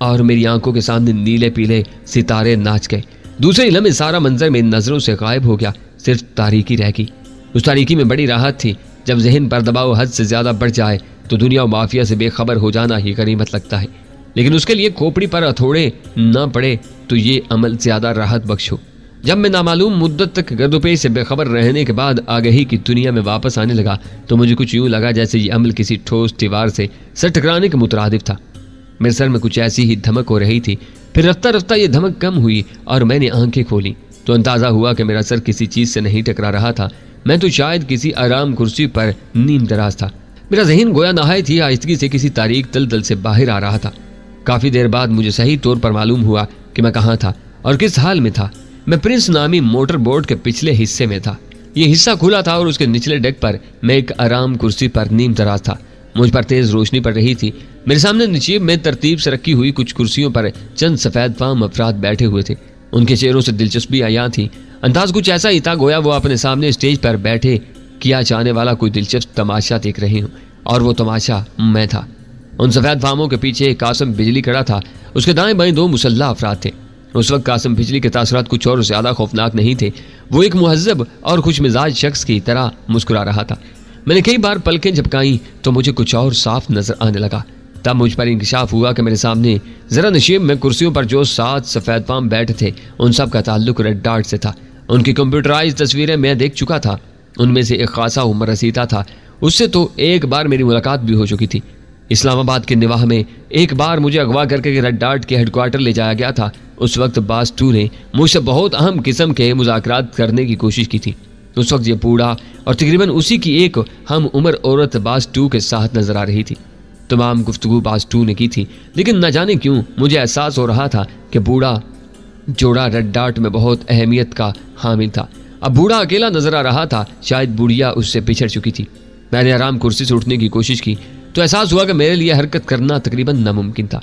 और मेरी आंखों के सामने नीले पीले सितारे नाच गए। दूसरे ही लम्हे सारा मंजर मेरी नजरों से गायब हो गया, सिर्फ तारीकी रह गई। उस तारीकी में बड़ी राहत थी। जब जहन पर दबाव हद से ज्यादा बढ़ जाए तो दुनिया और माफिया से बेखबर हो जाना ही गनीमत लगता है, लेकिन उसके लिए खोपड़ी पर हथौड़े न पड़े तो ये अमल ज्यादा राहत बख्श हो। जब मैं नामालूम मुद्दत तक गर्दोपेश से बेखबर रहने के बाद आगही की दुनिया में वापस आने लगा तो मुझे कुछ यूं लगा जैसे ये अमल किसी ठोस दीवार से सर टकराने के मुतरादिफ था। मेरे सर में कुछ ऐसी ही धमक हो रही थी। फिर रफ्ता रफ्ता ये धमक कम हुई और मैंने आंखें खोली तो अंदाजा हुआ कि मेरा सर किसी चीज से नहीं टकरा रहा था। मैं तो शायद किसी आराम कुर्सी पर नीम दराज था। मेरा जहन गोया नहायत ही आहिस्तगी से किसी तारीक दलदल से बाहर आ रहा था। काफी देर बाद मुझे सही तौर पर मालूम हुआ कि मैं कहाँ था और किस हाल में था। मैं प्रिंस नामी मोटर बोट के पिछले हिस्से में था। ये हिस्सा खुला था और उसके निचले डेक पर मैं एक आराम कुर्सी पर नीम दराज था। मुझ पर तेज रोशनी पड़ रही थी। मेरे सामने नशीब में तरतीब से रखी हुई कुछ कुर्सियों पर चंद सफेद फाम अफराद बैठे हुए थे। उनके चेहरों से दिलचस्पी आया थी। अंदाज कुछ ऐसा ही था गोया वो अपने सामने स्टेज पर बैठे किया जाने वाला कोई दिलचस्प तमाशा देख रहे हों, और वो तमाशा मैं था। उन सफेद फामों के पीछे कासिम बिजली खड़ा था। उसके दाएं बाएं दो मुसल्ला अफराद थे। उस वक्त कासिम बिजली के तासुरात कुछ और ज्यादा खौफनाक नहीं थे। वो एक मुहज्जब और खुशमिजाज शख्स की तरह मुस्कुरा रहा था। मैंने कई बार पलकें झपकाई तो मुझे कुछ और साफ नजर आने लगा। तब मुझ पर इंकशाफ हुआ कि मेरे सामने जरा नशीब में कुर्सियों पर जो 7 सफेद फाम बैठे थे उन सब का ताल्लुक रेड डार्ट से था। उनकी कंप्यूटराइज तस्वीरें मैं देख चुका था। उनमें से एक खासा उम्र रसीदा था। उससे तो एक बार मेरी मुलाकात भी हो चुकी थी। इस्लामाबाद के निवाह में एक बार मुझे अगवा करके रेड डार्ट के हेडक्वार्टर ले जाया गया था। उस वक्त बास टू ने मुझसे बहुत अहम किस्म के मुज़ाकरात करने की कोशिश की थी। उस वक्त ये बूढ़ा और तकरीबन उसी की एक हम उम्र औरत बास टू के साथ नजर आ रही थी। तमाम गुफ्तगू बास टू ने की थी, लेकिन न जाने क्यों मुझे एहसास हो रहा था कि बूढ़ा जोड़ा रेड डार्ट में बहुत अहमियत का हामिल था। अब बूढ़ा अकेला नजर आ रहा था। शायद बुढ़िया उससे पिछड़ चुकी थी। मैंने आराम कुर्सी से उठने की कोशिश की तो एहसास हुआ कि मेरे लिए हरकत करना तकरीबन नामुमकिन था।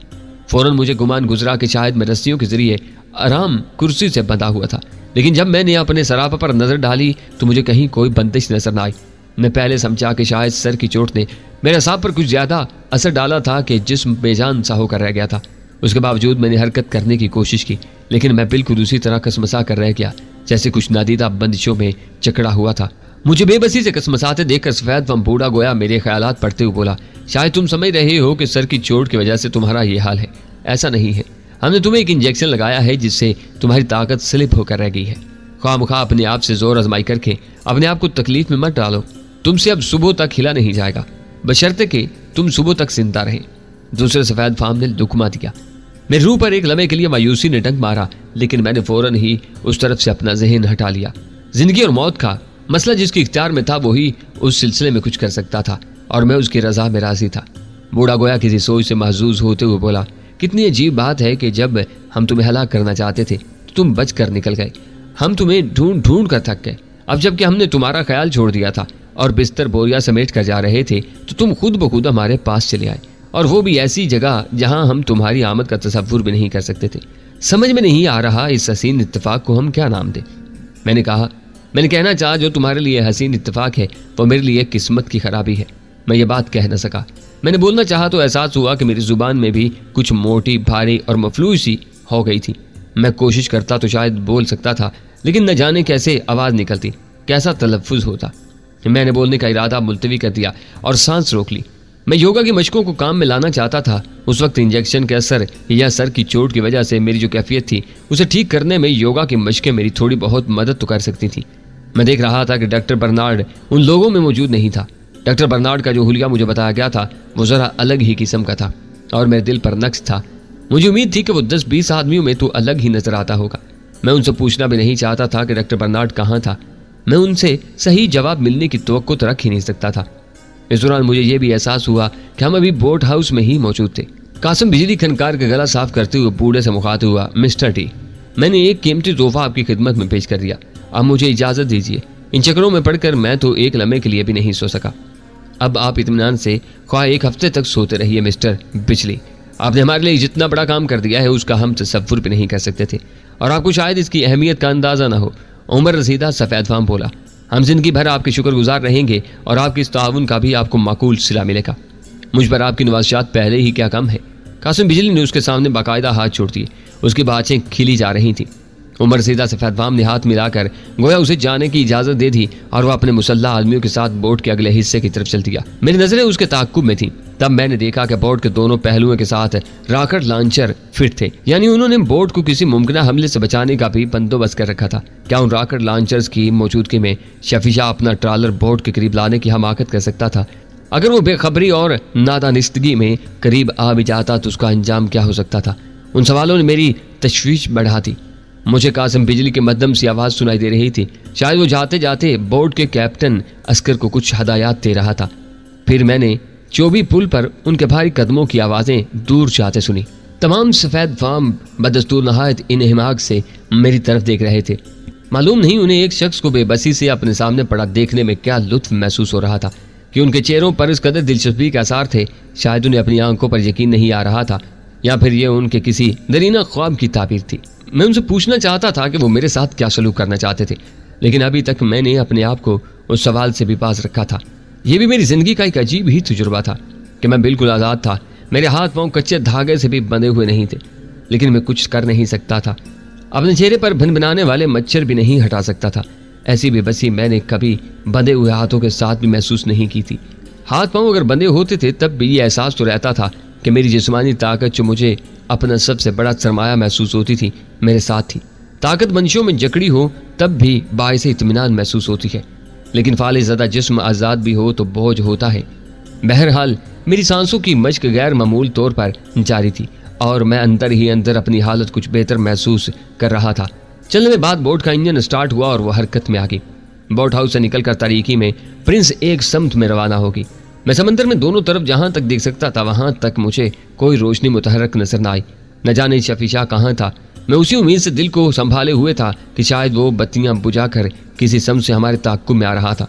फौरन मुझे गुमान गुजरा कि शायद मैं रस्सियों के जरिए आराम कुर्सी से बंधा हुआ था, लेकिन जब मैंने अपने सरापा पर नजर डाली तो मुझे कहीं कोई बंदिश नजर न आई। मैं पहले समझा कि शायद सर की चोट ने मेरे असाब पर कुछ ज्यादा असर डाला था कि जिस्म बेजान सा होकर रह गया था। उसके बावजूद मैंने हरकत करने की कोशिश की, लेकिन मैं बिल्कुल उसी तरह कसमसा कर रह गया जैसे कुछ नादीदा बंदिशों में जकड़ा हुआ था। मुझे बेबसी से कसमसाते देखकर सफेद फम बूढ़ा गोया मेरे ख्यालात पढ़ते हुए बोला, शायद तुम समझ रहे हो कि सर की चोट की वजह से तुम्हारा ये हाल है। ऐसा नहीं है। हमने तुम्हें एक इंजेक्शन लगाया है जिससे तुम्हारी ताकत स्लिप होकर रह गई है। ख्वामखा अपने आप से जोर आजमाई करके अपने आप को तकलीफ में मत डालो। तुमसे अब सुबह तक हिला नहीं जाएगा, बशर्ते कि तुम सुबह तक जिंदा रहे। दूसरे सफेद फार्म ने दुखमा दिया। मेरी रूह पर एक लम्हे के लिए मायूसी ने डंक मारा, लेकिन मैंने फौरन ही उस तरफ से अपना जहन हटा लिया। जिंदगी और मौत का मसला जिसके इख्तियार में था वही उस सिलसिले में कुछ कर सकता था और मैं उसकी रजा में राजी था। बूढ़ा गोया किसी सोच से महजूज होते हुए बोला, कितनी अजीब बात है कि जब हम तुम्हें हलाक करना चाहते थे तो तुम बच कर निकल गए। हम तुम्हें ढूंढ ढूंढ कर थक गए। अब जबकि हमने तुम्हारा ख्याल छोड़ दिया था और बिस्तर बोरिया समेट कर जा रहे थे तो तुम खुद ब खुद हमारे पास चले आए, और वो भी ऐसी जगह जहां हम तुम्हारी आमद का तसव्वुर भी नहीं कर सकते थे। समझ में नहीं आ रहा इस हसीन इत्तेफाक को हम क्या नाम दें। मैंने कहना चाहा जो तुम्हारे लिए हसीन इत्तेफाक है वो मेरे लिए किस्मत की खराबी है। मैं ये बात कह न सका। मैंने बोलना चाहा तो एहसास हुआ कि मेरी जुबान में भी कुछ मोटी, भारी और मफलूज सी हो गई थी। मैं कोशिश करता तो शायद बोल सकता था, लेकिन न जाने कैसे आवाज़ निकलती, कैसा तलफ़्फ़ुज़ होता। मैंने बोलने का इरादा मुलतवी कर दिया और सांस रोक ली। मैं योगा की मशकों को काम में लाना चाहता था। उस वक्त इंजेक्शन के असर या सर की चोट की वजह से मेरी जो कैफियत थी उसे ठीक करने में योगा की मशकें मेरी थोड़ी बहुत मदद तो कर सकती थी। मैं देख रहा था कि डॉक्टर बर्नार्ड उन लोगों में मौजूद नहीं था। डॉक्टर बर्नार्ड का जो हुलिया मुझे बताया गया था वो ज़रा अलग ही किस्म का था और मेरे दिल पर नक्श था। मुझे उम्मीद थी कि वो 10-20 आदमियों में तो अलग ही नजर आता होगा। मैं उनसे पूछना भी नहीं चाहता था कि डॉक्टर बर्नार्ड कहाँ था। मैं उनसे सही जवाब मिलने की तवक्को तो रख ही नहीं सकता था। इस दौरान मुझे यह भी एहसास हुआ कि हम अभी बोट हाउस में ही मौजूद थे। कासिम बिजली खनकार का गला साफ करते हुए बूढ़े से मुखातिब हुआ, मिस्टर टी, मैंने एक कीमती तोहफा आपकी खिदमत में पेश कर दिया। अब मुझे इजाज़त दीजिए। इन चक्करों में पड़कर मैं तो एक लम्हे के लिए भी नहीं सो सका। अब आप इत्मीनान से ख्वाह एक हफ्ते तक सोते रहिए मिस्टर बिजली। आपने हमारे लिए जितना बड़ा काम कर दिया है उसका हम तसव्वुर भी नहीं कर सकते थे और आपको शायद इसकी अहमियत का अंदाज़ा ना हो। उमर रसीदा सफ़ेद फार्म बोला, हम जिंदगी भर आपके शुक्रगुजार रहेंगे और आपके इस ताउन का भी आपको माकूल सिला मिलेगा। मुझ पर आपकी नवाज़शात पहले ही क्या कम है। कासिम बिजली ने उसके सामने बाकायदा हाथ छोड़ दिए। उसकी बातें खिली जा रही थी। उमर रसीदा सफ़ेद फार्म ने हाथ मिलाकर गोया उसे जाने की इजाज़त दे दी और वह अपने मुसल्ला आदमियों के साथ बोट के अगले हिस्से की तरफ चल दिया। मेरी नज़रें उसके ताक़ुब में थीं। तब मैंने देखा कि बोट के दोनों पहलुओं के साथ रॉकेट लॉन्चर फिट थे, यानी उन्होंने बोट को किसी मुमकिन हमले से बचाने का भी बंदोबस्त कर रखा था। क्या उन रॉकेट लॉन्चर्स की मौजूदगी में शफीशा अपना ट्रालर बोट के करीब लाने की हमाकत कर सकता था? अगर वो बेखबरी और नादानिस्तगी में करीब आ भी जाता तो उसका अंजाम क्या हो सकता था? उन सवालों ने मेरी तशवीश बढ़ा दी। मुझे कासिम बिजली के मध्यम सी आवाज़ सुनाई दे रही थी। शायद वो जाते जाते बोट के कैप्टन अस्कर को कुछ हदायत दे रहा था। फिर मैंने चोबी पुल पर उनके भारी कदमों की आवाज़ें दूर जाते सुनी। तमाम सफ़ेद फार्म बदस्तूर नहायत इन्हिमाक से मेरी तरफ देख रहे थे। मालूम नहीं उन्हें एक शख्स को बेबसी से अपने सामने पड़ा देखने में क्या लुत्फ महसूस हो रहा था कि उनके चेहरों पर इस कदर दिलचस्पी के आसार थे। शायद उन्हें अपनी आंखों पर यकीन नहीं आ रहा था या फिर ये उनके किसी दरीना ख्वाब की ताबीर थी। मैं उनसे पूछना चाहता था कि वो मेरे साथ क्या सलूक करना चाहते थे, लेकिन अभी तक मैंने अपने आप को उस सवाल से भी बाज रखा था। यह भी मेरी जिंदगी का एक अजीब ही तजुर्बा था कि मैं बिल्कुल आज़ाद था। मेरे हाथ पांव कच्चे धागे से भी बंधे हुए नहीं थे, लेकिन मैं कुछ कर नहीं सकता था। अपने चेहरे पर भिनभिनाने वाले मच्छर भी नहीं हटा सकता था। ऐसी बेबसी मैंने कभी बंधे हुए हाथों के साथ भी महसूस नहीं की थी। हाथ पांव अगर बंधे होते थे तब भी ये एहसास तो रहता था कि मेरी जिस्मानी ताकत जो मुझे अपना सबसे बड़ा सरमाया महसूस होती थी मेरे साथ थी। ताकत मंशों में जकड़ी हो तब भी बाइसे इत्मीनान महसूस होती है, लेकिन फाले ज़दा जिस्म आज़ाद भी हो तो बोझ होता है। बहरहाल मेरी सांसों की मशक गैर मामूल तौर पर जारी थी और मैं अंदर ही अंदर अपनी हालत कुछ बेहतर महसूस कर रहा था। चलने में बाद बोट का इंजन स्टार्ट हुआ और वह हरकत में आ गई। बोट हाउस से निकलकर तारीकी में प्रिंस एक समत में रवाना होगी। मैं समंदर में दोनों तरफ जहां तक देख सकता था वहां तक मुझे कोई रोशनी मुतहरक नजर न आई। न जाने शफीशा कहाँ था। मैं उसी उम्मीद से दिल को संभाले हुए था कि शायद वो बत्तियां बुझाकर किसी सम से हमारे ताक़ुब में आ रहा था।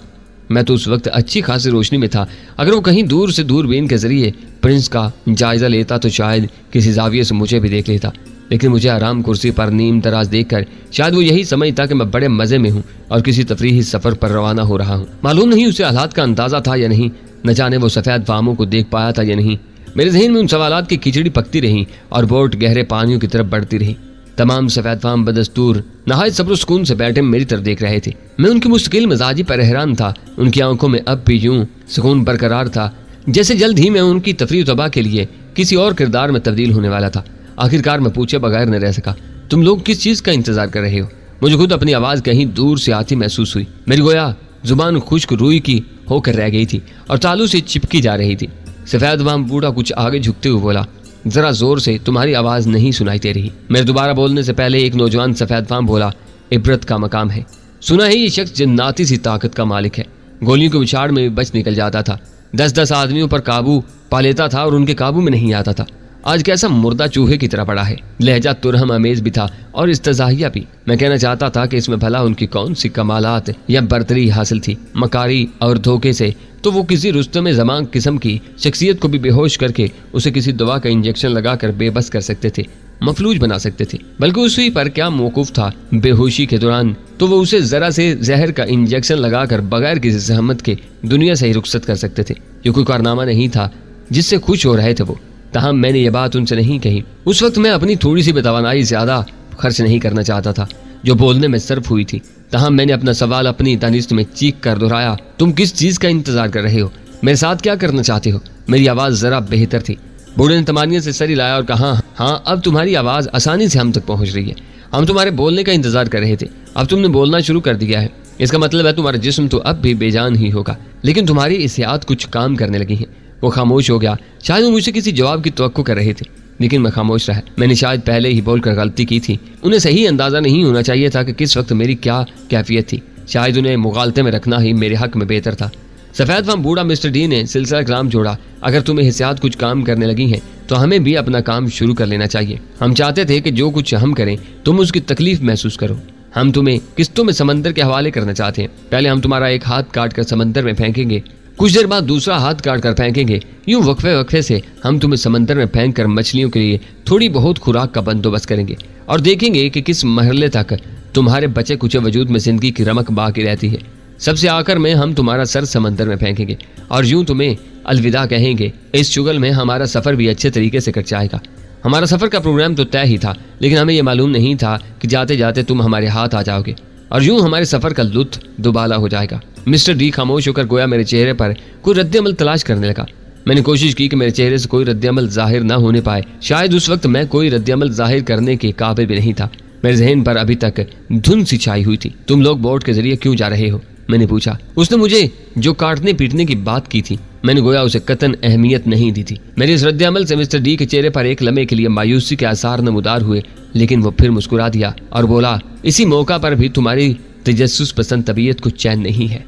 मैं तो उस वक्त अच्छी खासी रोशनी में था। अगर वो कहीं दूर से दूरबीन के जरिए प्रिंस का जायजा लेता तो शायद किसी जाविये से मुझे भी देख लेता, लेकिन मुझे आराम कुर्सी पर नीम दराज देखकर शायद वो यही समझता कि मैं बड़े मजे में हूँ और किसी तफरीही सफर पर रवाना हो रहा हूँ। मालूम नहीं उसे हालात का अंदाजा था या नहीं, न जाने वो सफ़ेद फार्मों को देख पाया था या नहीं। मेरे जहन में उन सवालात की खिचड़ी पकती रही और बोट गहरे पानियों की तरफ बढ़ती रही। तमाम सफ़ेद फार्म बदस्तूर नहायत सब्र सुकून से बैठे मेरी तरफ देख रहे थे। मैं उनकी मुस्तकिल मिजाजी पर हैरान था। उनकी आंखों में अब भी यूं सुकून बरकरार था जैसे जल्द ही मैं उनकी तफरीह तबाह के लिए किसी और किरदार में तब्दील होने वाला था। आखिरकार मैं पूछे बगैर न रह सका, तुम लोग किस चीज का इंतजार कर रहे हो? मुझे खुद अपनी आवाज कहीं दूर से आती महसूस हुई। मेरी गोया जुबान खुश्क रुई की होकर रह गई थी और तालू से चिपकी जा रही थी। सफेद वाम बूढ़ा कुछ आगे झुकते हुए बोला, जरा जोर से, तुम्हारी आवाज नहीं सुनाई दे रही। मेरे दोबारा बोलने से पहले एक नौजवान सफेद वाम बोला, इबरत का मकाम है। सुना है ये शख्स जन्नाती सी ताकत का मालिक है। गोलियों के विछाड़ में बच निकल जाता था, 10-10 आदमियों पर काबू पा लेता था और उनके काबू में नहीं आता था। आज कैसा मुर्दा चूहे की तरह पड़ा है। लहजा तुरहम अमेज भी था और इस्तज़ाहिया भी। मैं कहना चाहता था कि इसमें भला उनकी कौन सी कमालात या बर्तरी हासिल थी। मकारी और धोखे से तो वो किसी रुस्तम ज़मां किस्म की शख्सियत को भी बेहोश करके उसे किसी दवा का इंजेक्शन लगाकर बेबस कर सकते थे, मफलूज बना सकते थे। बल्कि उसी पर क्या मौकूफ था, बेहोशी के दौरान तो वो उसे जरा से जहर का इंजेक्शन लगाकर बगैर किसी सहमत के दुनिया से ही रुखसत कर सकते थे। ये कोई कारनामा नहीं था जिससे खुश हो रहे थे वो। ताहम मैंने ये बात उनसे नहीं कही। उस वक्त मैं अपनी थोड़ी सी बेतवानाई ज्यादा खर्च नहीं करना चाहता था जो बोलने में सर्फ हुई थी। ताहम मैंने अपना सवाल अपनी दानिश में चीख कर दोहराया, तुम किस चीज का इंतजार कर रहे हो? मेरे साथ क्या करना चाहते हो? मेरी आवाज जरा बेहतर थी। बूढ़े ने तमानियत से सर हिलाया और कहा, हाँ अब तुम्हारी आवाज आसानी से हम तक पहुंच रही है। हम तुम्हारे बोलने का इंतजार कर रहे थे, अब तुमने बोलना शुरू कर दिया है। इसका मतलब है तुम्हारा जिस्म तो अब भी बेजान ही होगा, लेकिन तुम्हारी इस्यात कुछ काम करने लगी है। वो खामोश हो गया। शायद वो मुझसे किसी जवाब की तवक्को कर रहे थे, लेकिन मैं खामोश रहा। मैंने शायद पहले ही बोलकर गलती की थी। उन्हें सही अंदाजा नहीं होना चाहिए था कि किस वक्त मेरी क्या कैफियत थी। शायद उन्हें मुगालते में रखना ही मेरे हक में बेहतर था। सफेद फाम बूढ़ा मिस्टर डी ने सिलसिला कलाम जोड़ा, अगर तुम्हें हिस्सात कुछ काम करने लगी हैं तो हमें भी अपना काम शुरू कर लेना चाहिए। हम चाहते थे कि जो कुछ हम करें तुम उसकी तकलीफ महसूस करो। हम तुम्हें किस्तों में समंदर के हवाले करना चाहते हैं। पहले हम तुम्हारा एक हाथ काट कर समंदर में फेंकेंगे, कुछ देर बाद दूसरा हाथ काट कर फेंकेंगे। यूं वक्फे वक्फे से हम तुम्हें समंदर में फेंक कर मछलियों के लिए थोड़ी बहुत खुराक का बंदोबस्त करेंगे और देखेंगे कि किस मरहले तक तुम्हारे बचे कुचे वजूद में जिंदगी की रमक बाकी रहती है। सबसे आखिर में हम तुम्हारा सर समंदर में फेंकेंगे और यूं तुम्हें अलविदा कहेंगे। इस शुगल में हमारा सफर भी अच्छे तरीके से कट जाएगा। हमारा सफर का प्रोग्राम तो तय ही था, लेकिन हमें यह मालूम नहीं था कि जाते जाते तुम हमारे हाथ आ जाओगे और यूं हमारे सफर का लुत्फ दुबाला हो जाएगा। मिस्टर डी खामोश होकर गोया मेरे चेहरे पर कोई रद्द-ए-अमल तलाश करने लगा। मैंने कोशिश की कि मेरे चेहरे से कोई रद्द-ए-अमल जाहिर न होने पाए। शायद उस वक्त मैं कोई रद्द-ए-अमल जाहिर करने के काबिल भी नहीं था। मेरे जहन पर अभी तक धुंध सी छाई हुई थी। तुम लोग बोट के जरिए क्यों जा रहे हो? मैंने पूछा। उसने मुझे जो काटने पीटने की बात की थी, मैंने गोया उसे कतन अहमियत नहीं दी थी। मेरे इस रद्द-ए-अमल से मिस्टर डी के चेहरे पर एक लम्हे के लिए मायूसी के आसार नमूदार हुए, लेकिन वो फिर मुस्कुरा दिया और बोला, इसी मौका पर भी तुम्हारी तजस्सुस पसंद तबीयत को चैन नहीं है।